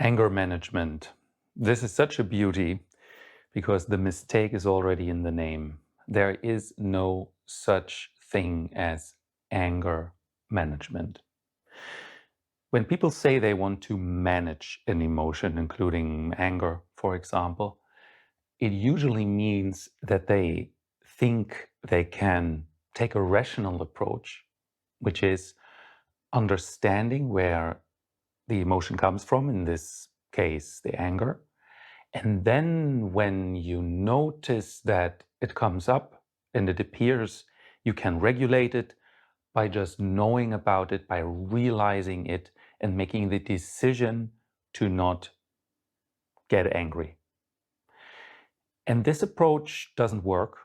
Anger management. This is such a beauty because the mistake is already in the name. There is no such thing as anger management. When people say they want to manage an emotion, including anger, for example, it usually means that they think they can take a rational approach, which is understanding where the emotion comes from, in this case, the anger. And then when you notice that it comes up and it appears, you can regulate it by just knowing about it, by realizing it, and making the decision to not get angry. And this approach doesn't work.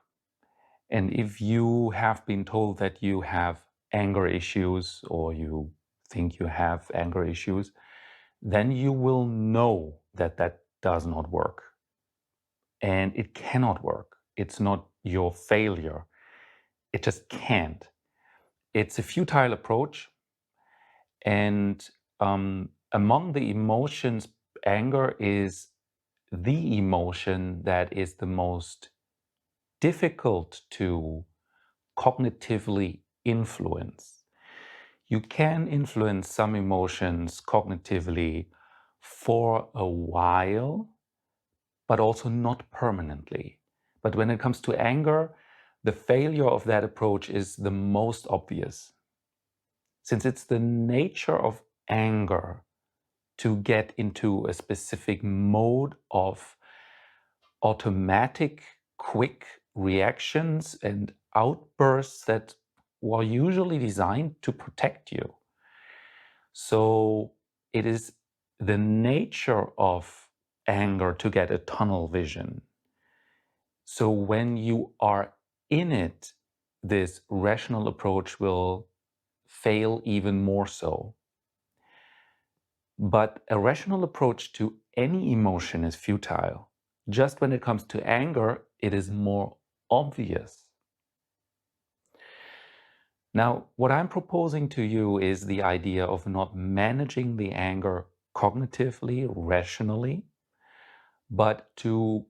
And if you have been told that you have anger issues, or you think you have anger issues, then you will know that that does not work. And it cannot work. It's not your failure. It just can't. It's a futile approach. And among the emotions, anger is the emotion that is the most difficult to cognitively influence. You can influence some emotions cognitively for a while, but also not permanently. But when it comes to anger, the failure of that approach is the most obvious. Since it's the nature of anger to get into a specific mode of automatic, quick reactions and outbursts that were usually designed to protect you. So it is the nature of anger to get a tunnel vision. So when you are in it, this rational approach will fail even more so. But a rational approach to any emotion is futile. Just when it comes to anger, it is more obvious. Now, what I'm proposing to you is the idea of not managing the anger cognitively, rationally, but to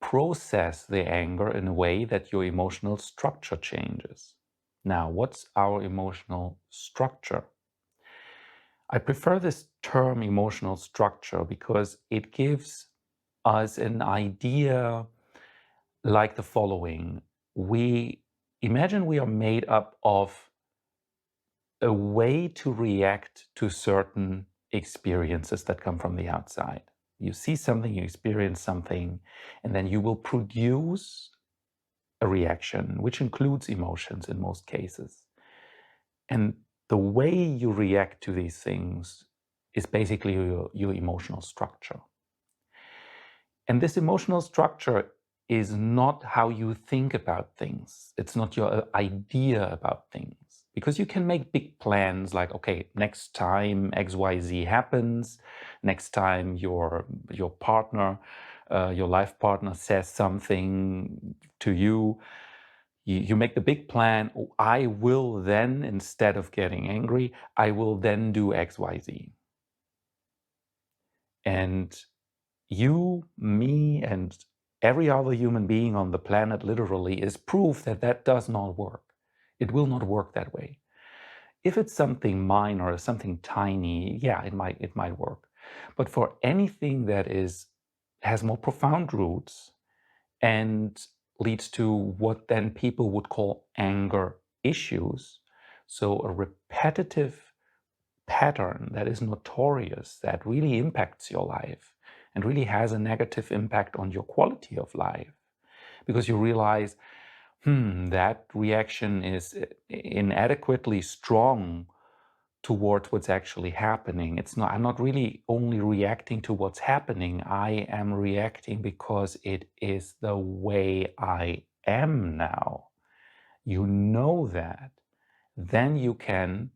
process the anger in a way that your emotional structure changes. Now, what's our emotional structure? I prefer this term emotional structure because it gives us an idea like the following. We imagine we are made up of a way to react to certain experiences that come from the outside. You see something, you experience something, and then you will produce a reaction, which includes emotions in most cases. And the way you react to these things is basically your emotional structure. And this emotional structure is not how you think about things. It's not your idea about things. Because you can make big plans like, okay, next time XYZ happens, next time your partner, your life partner says something to you, you make the big plan, oh, I will then, instead of getting angry, I will then do XYZ. And you, me, and every other human being on the planet literally is proof that that does not work. It will not work that way. If it's something minor, something tiny, yeah, it might work. But for anything that has more profound roots and leads to what then people would call anger issues, so a repetitive pattern that is notorious, that really impacts your life and really has a negative impact on your quality of life, because you realize, that reaction is inadequately strong towards what's actually happening. I'm not really only reacting to what's happening, I am reacting because it is the way I am now. You know that. Then you can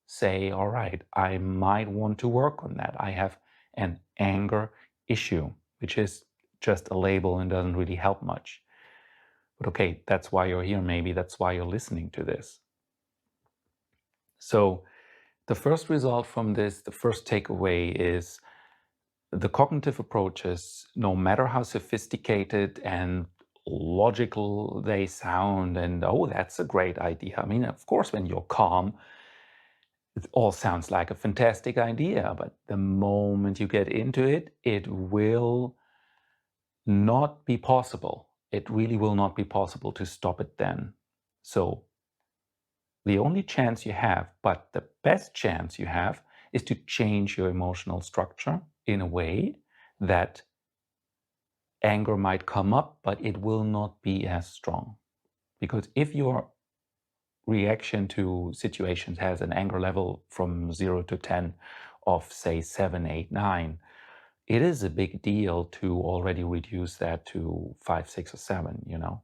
say, all right, I might want to work on that. I have an anger issue, which is just a label and doesn't really help much. But okay, that's why you're here. Maybe that's why you're listening to this. So the first result from this, the first takeaway is the cognitive approaches, no matter how sophisticated and logical they sound, and oh, that's a great idea. I mean, of course, when you're calm, it all sounds like a fantastic idea, but the moment you get into it, it will not be possible. It really will not be possible to stop it then. So the only chance you have, but the best chance you have, is to change your emotional structure in a way that anger might come up, but it will not be as strong. Because if your reaction to situations has an anger level from 0 to 10 of, say, 7, 8, 9, it is a big deal to already reduce that to 5, 6, or 7, you know.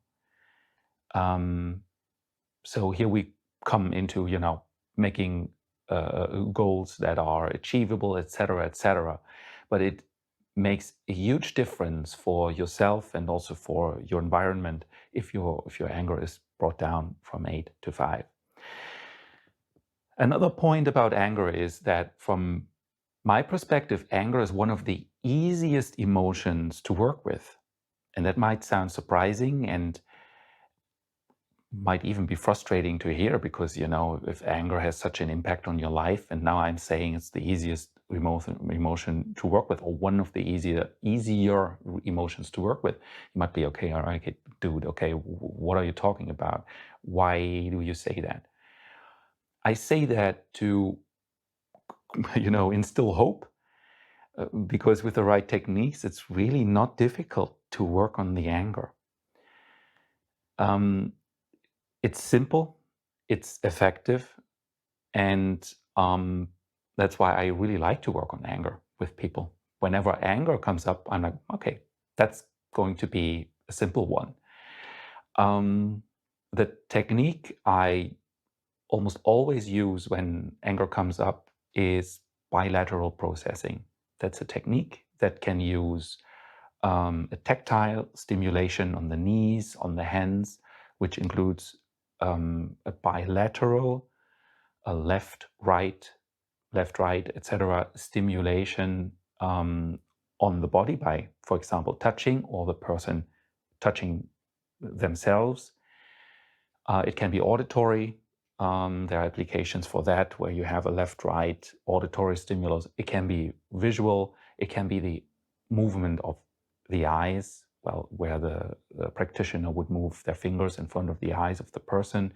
So here we come into, making goals that are achievable, etc., etc. But it makes a huge difference for yourself and also for your environment if your anger is brought down from 8 to 5. Another point about anger is that from my perspective, anger is one of the easiest emotions to work with. And that might sound surprising and might even be frustrating to hear because, if anger has such an impact on your life, and now I'm saying it's the easiest emotion to work with, or one of the easier emotions to work with, you might be, okay, all right, okay, dude, okay, what are you talking about? Why do you say that? I say that to, instill hope, because with the right techniques, it's really not difficult to work on the anger. It's simple, it's effective, and that's why I really like to work on anger with people. Whenever anger comes up, I'm like, okay, that's going to be a simple one. The technique I almost always use when anger comes up is bilateral processing. That's a technique that can use a tactile stimulation on the knees, on the hands, which includes a bilateral, a left, right, etc. stimulation on the body by, for example, touching, or the person touching themselves. It can be auditory. There are applications for that where you have a left-right auditory stimulus. It can be visual. It can be the movement of the eyes, well, where the practitioner would move their fingers in front of the eyes of the person.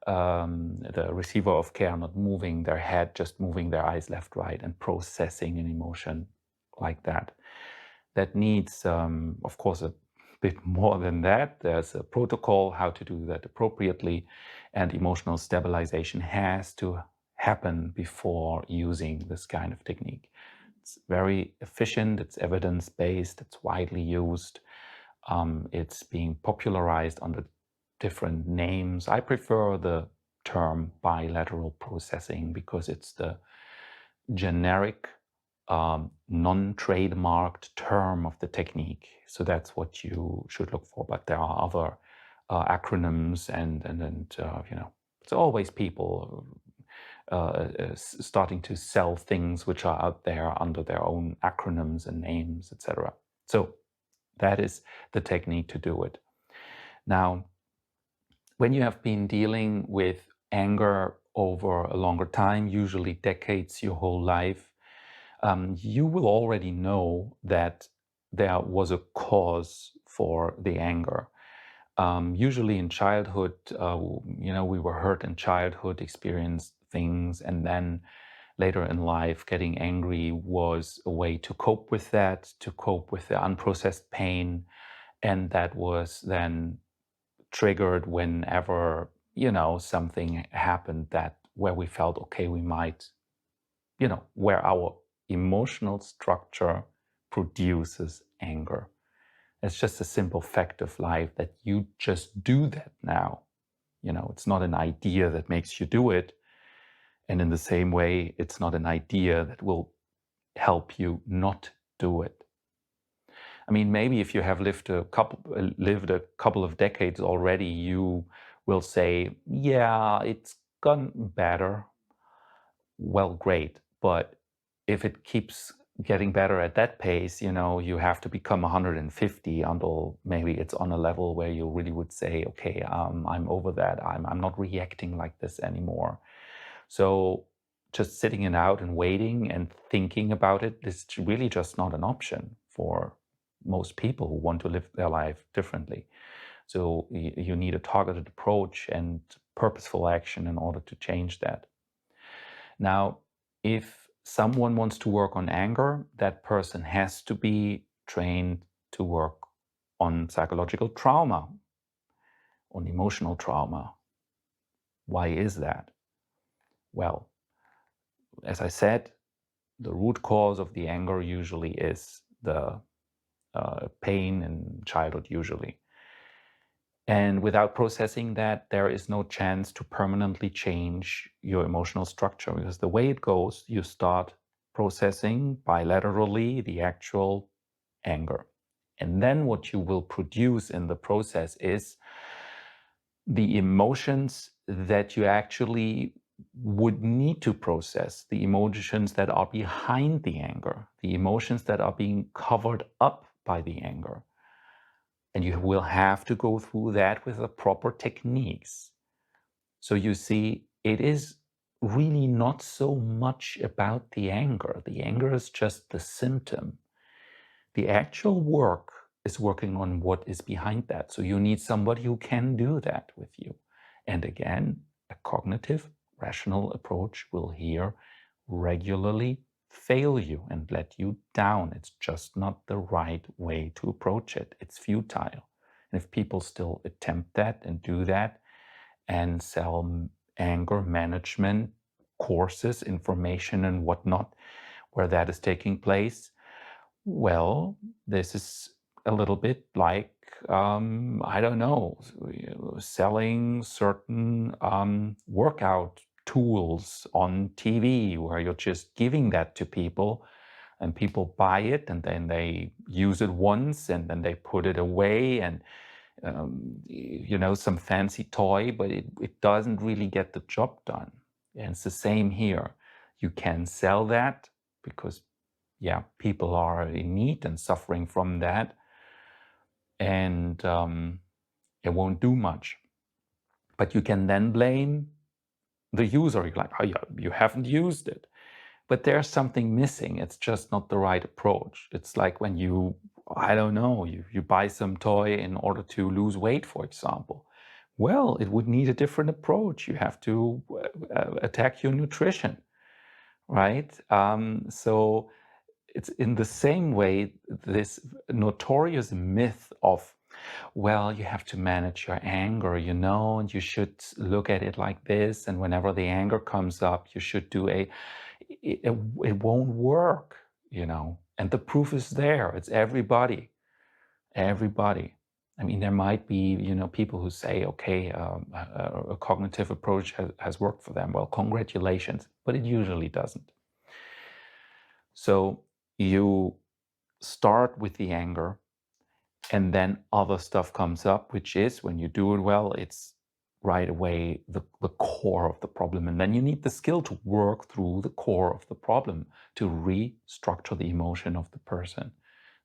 The receiver of care not moving their head, just moving their eyes left, right, and processing an emotion like that. That needs, of course, a bit more than that. There's a protocol how to do that appropriately, and emotional stabilization has to happen before using this kind of technique. It's very efficient, it's evidence-based, it's widely used. It's being popularized under different names. I prefer the term bilateral processing because it's the generic, non-trademarked term of the technique. So that's what you should look for. But there are other acronyms, and it's always people starting to sell things which are out there under their own acronyms and names, etc. So that is the technique to do it. Now, when you have been dealing with anger over a longer time, usually decades, your whole life, you will already know that there was a cause for the anger. Usually in childhood, we were hurt in childhood, experienced things, and then later in life, getting angry was a way to cope with that, to cope with the unprocessed pain, and that was then triggered whenever, something happened where we felt, okay, we might, where our emotional structure produces anger. It's just a simple fact of life that you just do that now. It's not an idea that makes you do it. And in the same way, it's not an idea that will help you not do it. I mean, maybe if you have lived a couple of decades already, you will say, yeah, it's gotten better. Well, great. But if it keeps getting better at that pace, you have to become 150 until maybe it's on a level where you really would say, okay, I'm over that. I'm not reacting like this anymore. So just sitting it out and waiting and thinking about it is really just not an option for most people who want to live their life differently. So you need a targeted approach and purposeful action in order to change that. Now, if someone wants to work on anger, that person has to be trained to work on psychological trauma, on emotional trauma. Why is that? Well, as I said, the root cause of the anger usually is the pain in childhood, usually. And without processing that, there is no chance to permanently change your emotional structure, because the way it goes, you start processing bilaterally the actual anger. And then what you will produce in the process is the emotions that you actually would need to process, the emotions that are behind the anger, the emotions that are being covered up by the anger. And you will have to go through that with the proper techniques. So you see, it is really not so much about the anger. The anger is just the symptom. The actual work is working on what is behind that. So you need somebody who can do that with you. And again, a cognitive, rational approach will here regularly fail you and let you down. It's just not the right way to approach it. It's futile. And if people still attempt that and do that and sell anger management courses, information, and whatnot, where that is taking place, well, this is a little bit like, I don't know, selling certain workout tools on TV, where you're just giving that to people and people buy it and then they use it once and then they put it away, and some fancy toy, but it doesn't really get the job done. And it's the same here. You can sell that because, yeah, people are in need and suffering from that, and it won't do much. But you can then blame the user. You're like, oh, yeah, you haven't used it. But there's something missing. It's just not the right approach. It's like when I don't know, you buy some toy in order to lose weight, for example. Well, it would need a different approach. You have to attack your nutrition, right? So it's in the same way, this notorious myth of, well, you have to manage your anger, and you should look at it like this. And whenever the anger comes up, you should do it won't work, and the proof is there. It's everybody. I mean, there might be, people who say, okay, a cognitive approach has worked for them. Well, congratulations, but it usually doesn't. So you start with the anger, and then other stuff comes up, which is, when you do it well, it's right away the core of the problem. And then you need the skill to work through the core of the problem, to restructure the emotion of the person.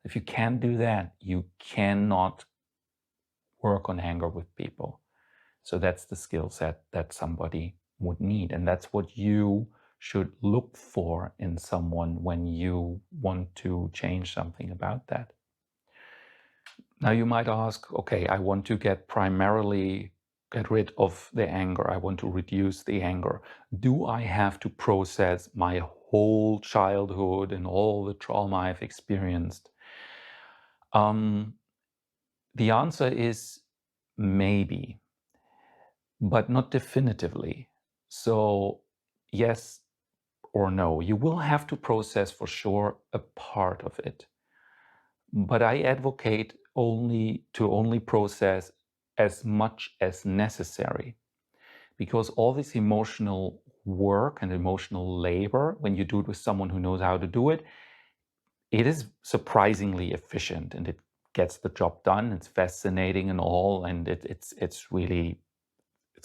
If you can't do that, you cannot work on anger with people. So that's the skill set that somebody would need. And that's what you should look for in someone when you want to change something about that. Now you might ask, okay, I want to get rid of the anger. I want to reduce the anger. Do I have to process my whole childhood and all the trauma I've experienced? The answer is maybe, but not definitively. So yes or no, you will have to process for sure a part of it. But I advocate only process as much as necessary, because all this emotional work and emotional labor, when you do it with someone who knows how to do it, it is surprisingly efficient and it gets the job done. It's fascinating and all, and it's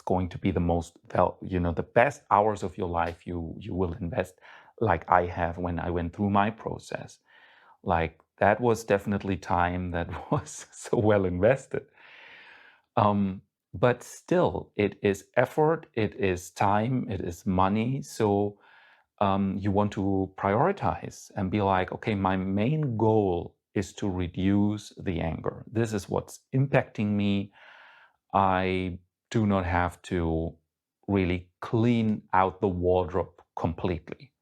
going to be the most, the best hours of your life you will invest like I have when I went through my process. Like that was definitely time that was so well invested. But still, it is effort, it is time, it is money. So you want to prioritize and be like, okay, my main goal is to reduce the anger. This is what's impacting me. I do not have to really clean out the wardrobe completely.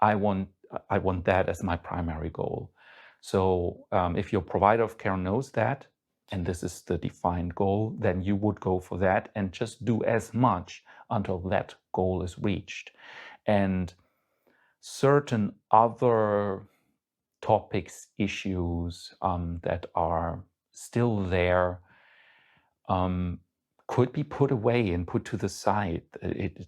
I want I want that as my primary goal. So if your provider of care knows that, and this is the defined goal, then you would go for that and just do as much until that goal is reached. And certain other topics, issues that are still there could be put away and put to the side.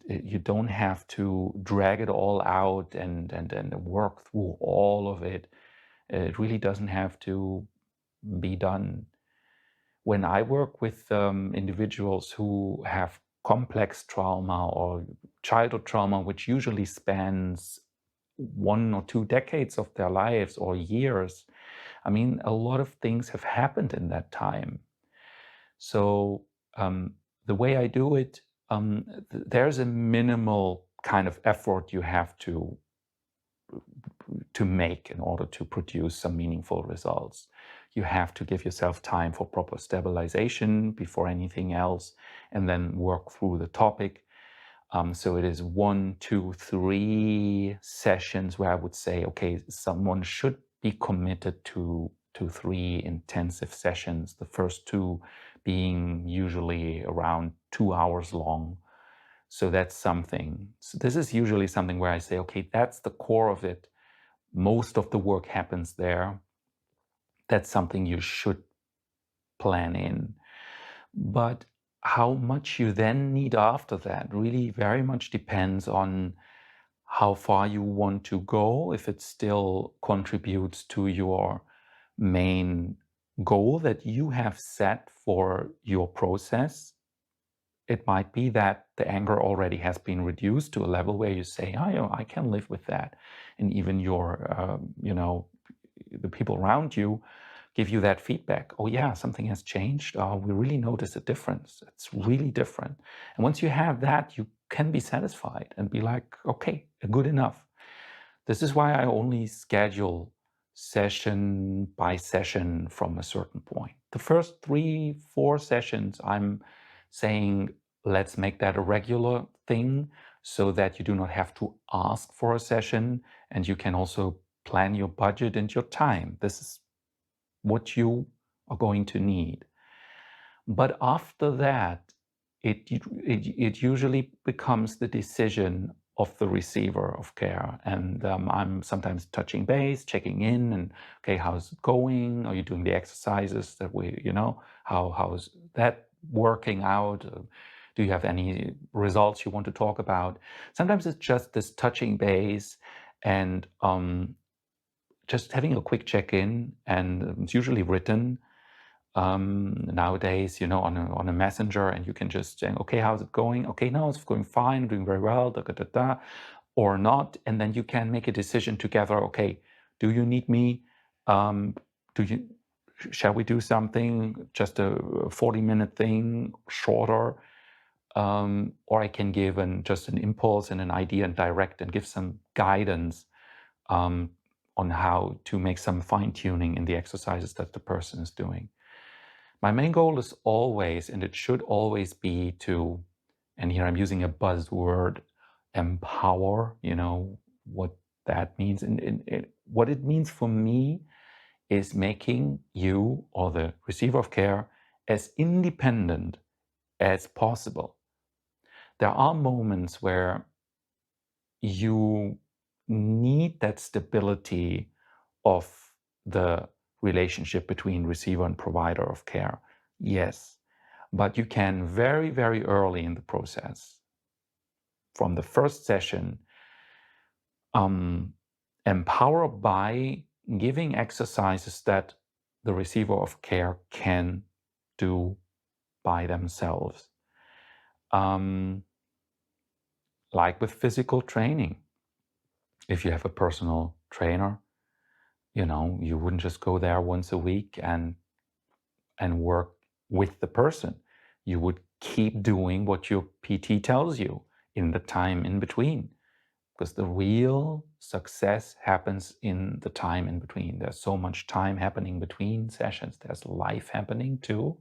You don't have to drag it all out and work through all of it. It really doesn't have to be done. When I work with individuals who have complex trauma or childhood trauma, which usually spans 1 or 2 decades of their lives or years, I mean, a lot of things have happened in that time. So the way I do it, there's a minimal kind of effort you have to make in order to produce some meaningful results. You have to give yourself time for proper stabilization before anything else, and then work through the topic. So it is 1, 2, 3 sessions where I would say, okay, someone should be committed to 3 intensive sessions. The first 2 being usually around 2 hours long. So that's something. So this is usually something where I say, okay, that's the core of it. Most of the work happens there. That's something you should plan in. But how much you then need after that really very much depends on how far you want to go, if it still contributes to your main goal that you have set for your process. It might be that the anger already has been reduced to a level where you say, oh, I can live with that. And even your, the people around you give you that feedback. Oh yeah, something has changed. We really notice a difference. It's really different. And once you have that, you can be satisfied and be like, okay, good enough. This is why I only schedule session by session from a certain point. The first 3, 4 sessions, I'm saying, let's make that a regular thing so that you do not have to ask for a session, and you can also plan your budget and your time. This is what you are going to need. But after that, it usually becomes the decision of the receiver of care. And I'm sometimes touching base, checking in, and okay, how's it going? Are you doing the exercises that how's that working out? Do you have any results you want to talk about? Sometimes it's just this touching base and just having a quick check-in, and it's usually written nowadays, on a messenger, and you can just say, okay, how's it going? Okay, no, it's going fine, I'm doing very well, da, da, da, da, or not. And then you can make a decision together. Okay, do you need me? Shall we do something, just a 40-minute thing, shorter? Or I can give just an impulse and an idea and direct and give some guidance on how to make some fine-tuning in the exercises that the person is doing. My main goal is always, and it should always be to, and here I'm using a buzzword, empower, what that means. And what it means for me is making you or the receiver of care as independent as possible. There are moments where you need that stability of the relationship between receiver and provider of care. Yes, but you can very, very early in the process, from the first session, empower by giving exercises that the receiver of care can do by themselves. Like with physical training. If you have a personal trainer, you wouldn't just go there once a week and work with the person. You would keep doing what your PT tells you in the time in between, because the real success happens in the time in between. There's so much time happening between sessions. There's life happening too,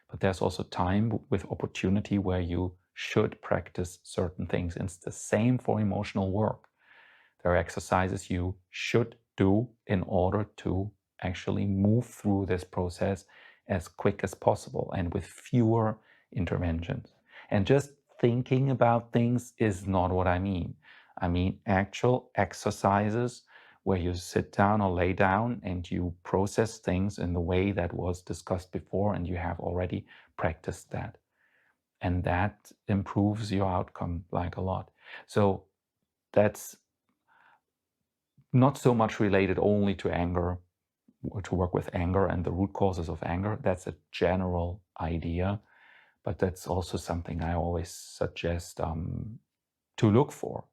but there's also time with opportunity where you should practice certain things. And it's the same for emotional work. There are exercises you should do in order to actually move through this process as quick as possible and with fewer interventions. And just thinking about things is not what I mean. I mean actual exercises where you sit down or lay down and you process things in the way that was discussed before, and you have already practiced that. And that improves your outcome like a lot. So that's not so much related only to anger, or to work with anger and the root causes of anger. That's a general idea, but that's also something I always suggest to look for.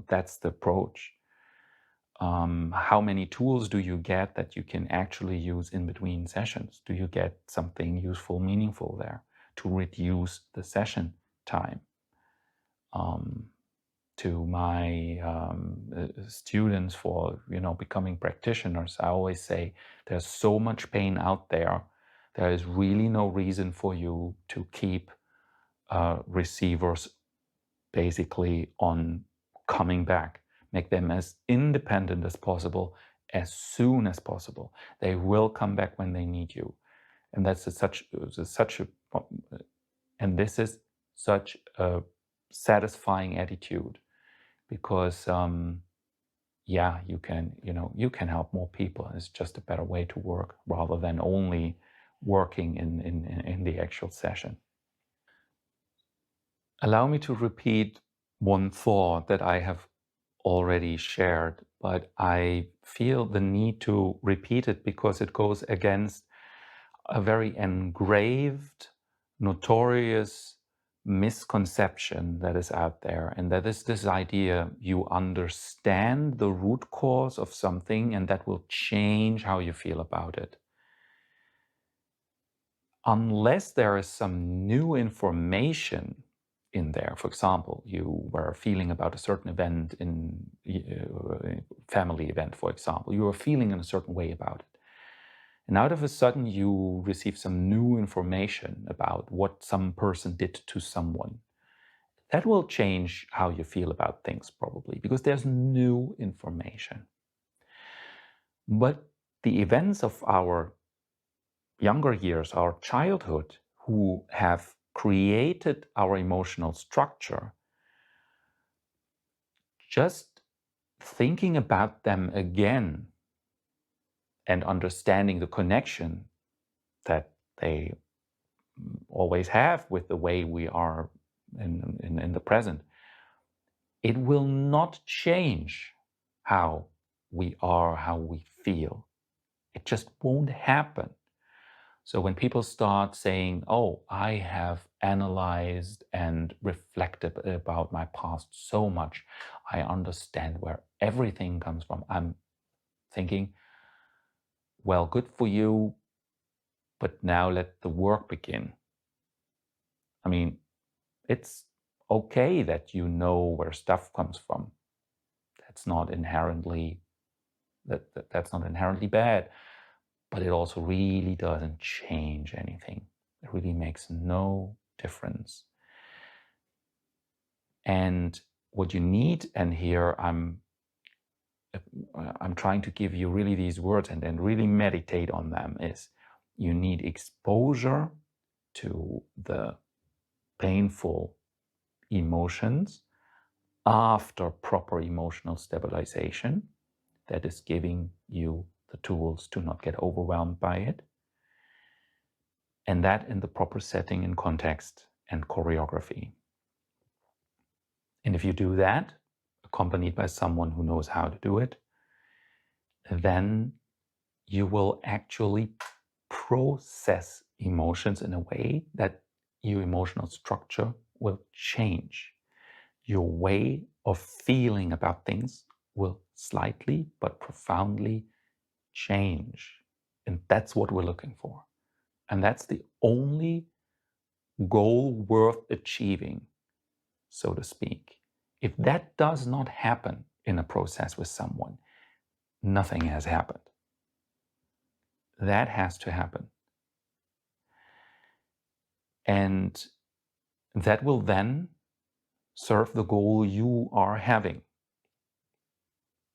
That's the approach. How many tools do you get that you can actually use in between sessions? Do you get something useful, meaningful there to reduce the session time? To my students for becoming practitioners, I always say there's so much pain out there. There is really no reason for you to keep receivers basically on coming back. Make them as independent as possible, as soon as possible. They will come back when they need you, and that's such a and this is such a satisfying attitude, because you can help more people. It's just a better way to work rather than only working in the actual session. Allow me to repeat one thought that I have already shared, but I feel the need to repeat it because it goes against a very engraved, notorious misconception that is out there, and that is this idea you understand the root cause of something and that will change how you feel about it. Unless there is some new information in there. For example, you were feeling about a certain event in family event, for example. You were feeling in a certain way about it. And out of a sudden, you receive some new information about what some person did to someone. That will change how you feel about things, probably, because there's new information. But the events of our younger years, our childhood, who have created our emotional structure, just thinking about them again and understanding the connection that they always have with the way we are in the present, it will not change how we are, how we feel. It just won't happen. So when people start saying, oh, I have analyzed and reflected about my past so much, I understand where everything comes from, I'm thinking, well, good for you, but now let the work begin. I mean, it's okay that you know where stuff comes from. That's not inherently that's not inherently bad, but it also really doesn't change anything. It really makes no difference. And what you need, and here I'm trying to give you really these words and then really meditate on them, is you need exposure to the painful emotions after proper emotional stabilization that is giving you the tools to not get overwhelmed by it. And that in the proper setting and context and choreography. And if you do that, accompanied by someone who knows how to do it, then you will actually process emotions in a way that your emotional structure will change. Your way of feeling about things will slightly but profoundly change. And that's what we're looking for. And that's the only goal worth achieving, so to speak. If that does not happen in a process with someone, nothing has happened. That has to happen. And that will then serve the goal you are having.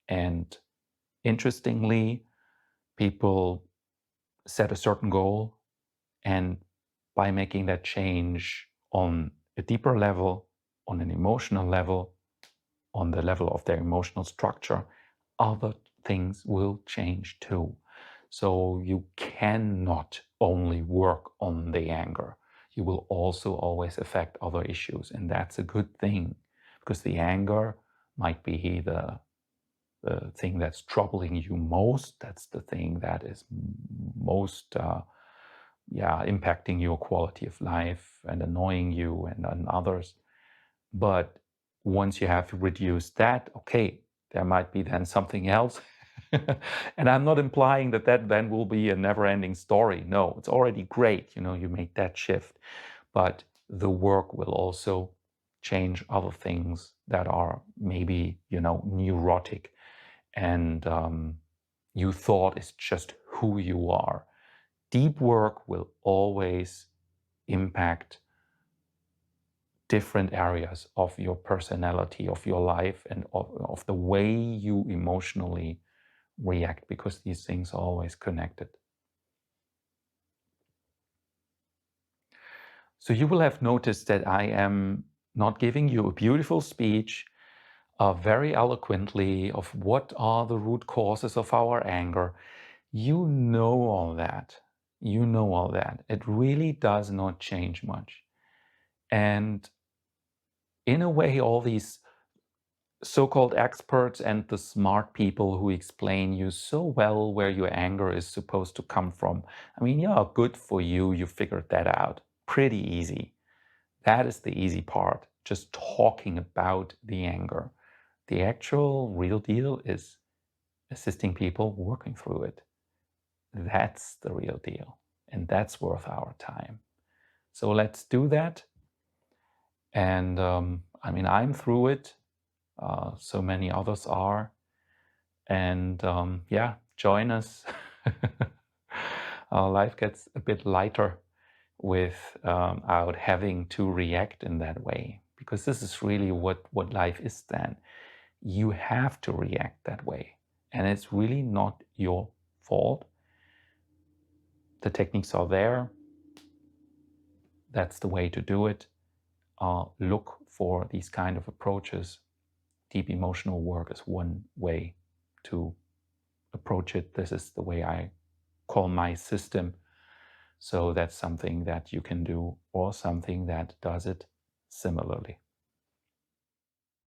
And interestingly, people set a certain goal, and by making that change on a deeper level, on an emotional level, on the level of their emotional structure, other things will change too. So you cannot only work on the anger. You will also always affect other issues, and that's a good thing, because the anger might be the thing that's troubling you most. That's the thing that is most impacting your quality of life and annoying you and others. But once you have reduced that, okay, there might be then something else. And I'm not implying that that then will be a never-ending story. No, it's already great, you make that shift. But the work will also change other things that are maybe, neurotic, and you thought is just who you are. Deep work will always impact different areas of your personality, of your life, and of the way you emotionally react, because these things are always connected. So you will have noticed that I am not giving you a beautiful speech very eloquently of what are the root causes of our anger. You know all that. You know all that. It really does not change much. And in a way, all these so-called experts and the smart people who explain you so well where your anger is supposed to come from, I mean, yeah, good for you. You figured that out. Pretty easy. That is the easy part, just talking about the anger. The actual real deal is assisting people working through it. That's the real deal, and that's worth our time. So let's do that. And I mean, I'm through it. So many others are. And join us. Our life gets a bit lighter without having to react in that way, because this is really what life is then. You have to react that way, and it's really not your fault. The techniques are there. That's the way to do it. Look for these kind of approaches. Deep emotional work is one way to approach it. This is the way I call my system. So that's something that you can do, or something that does it similarly.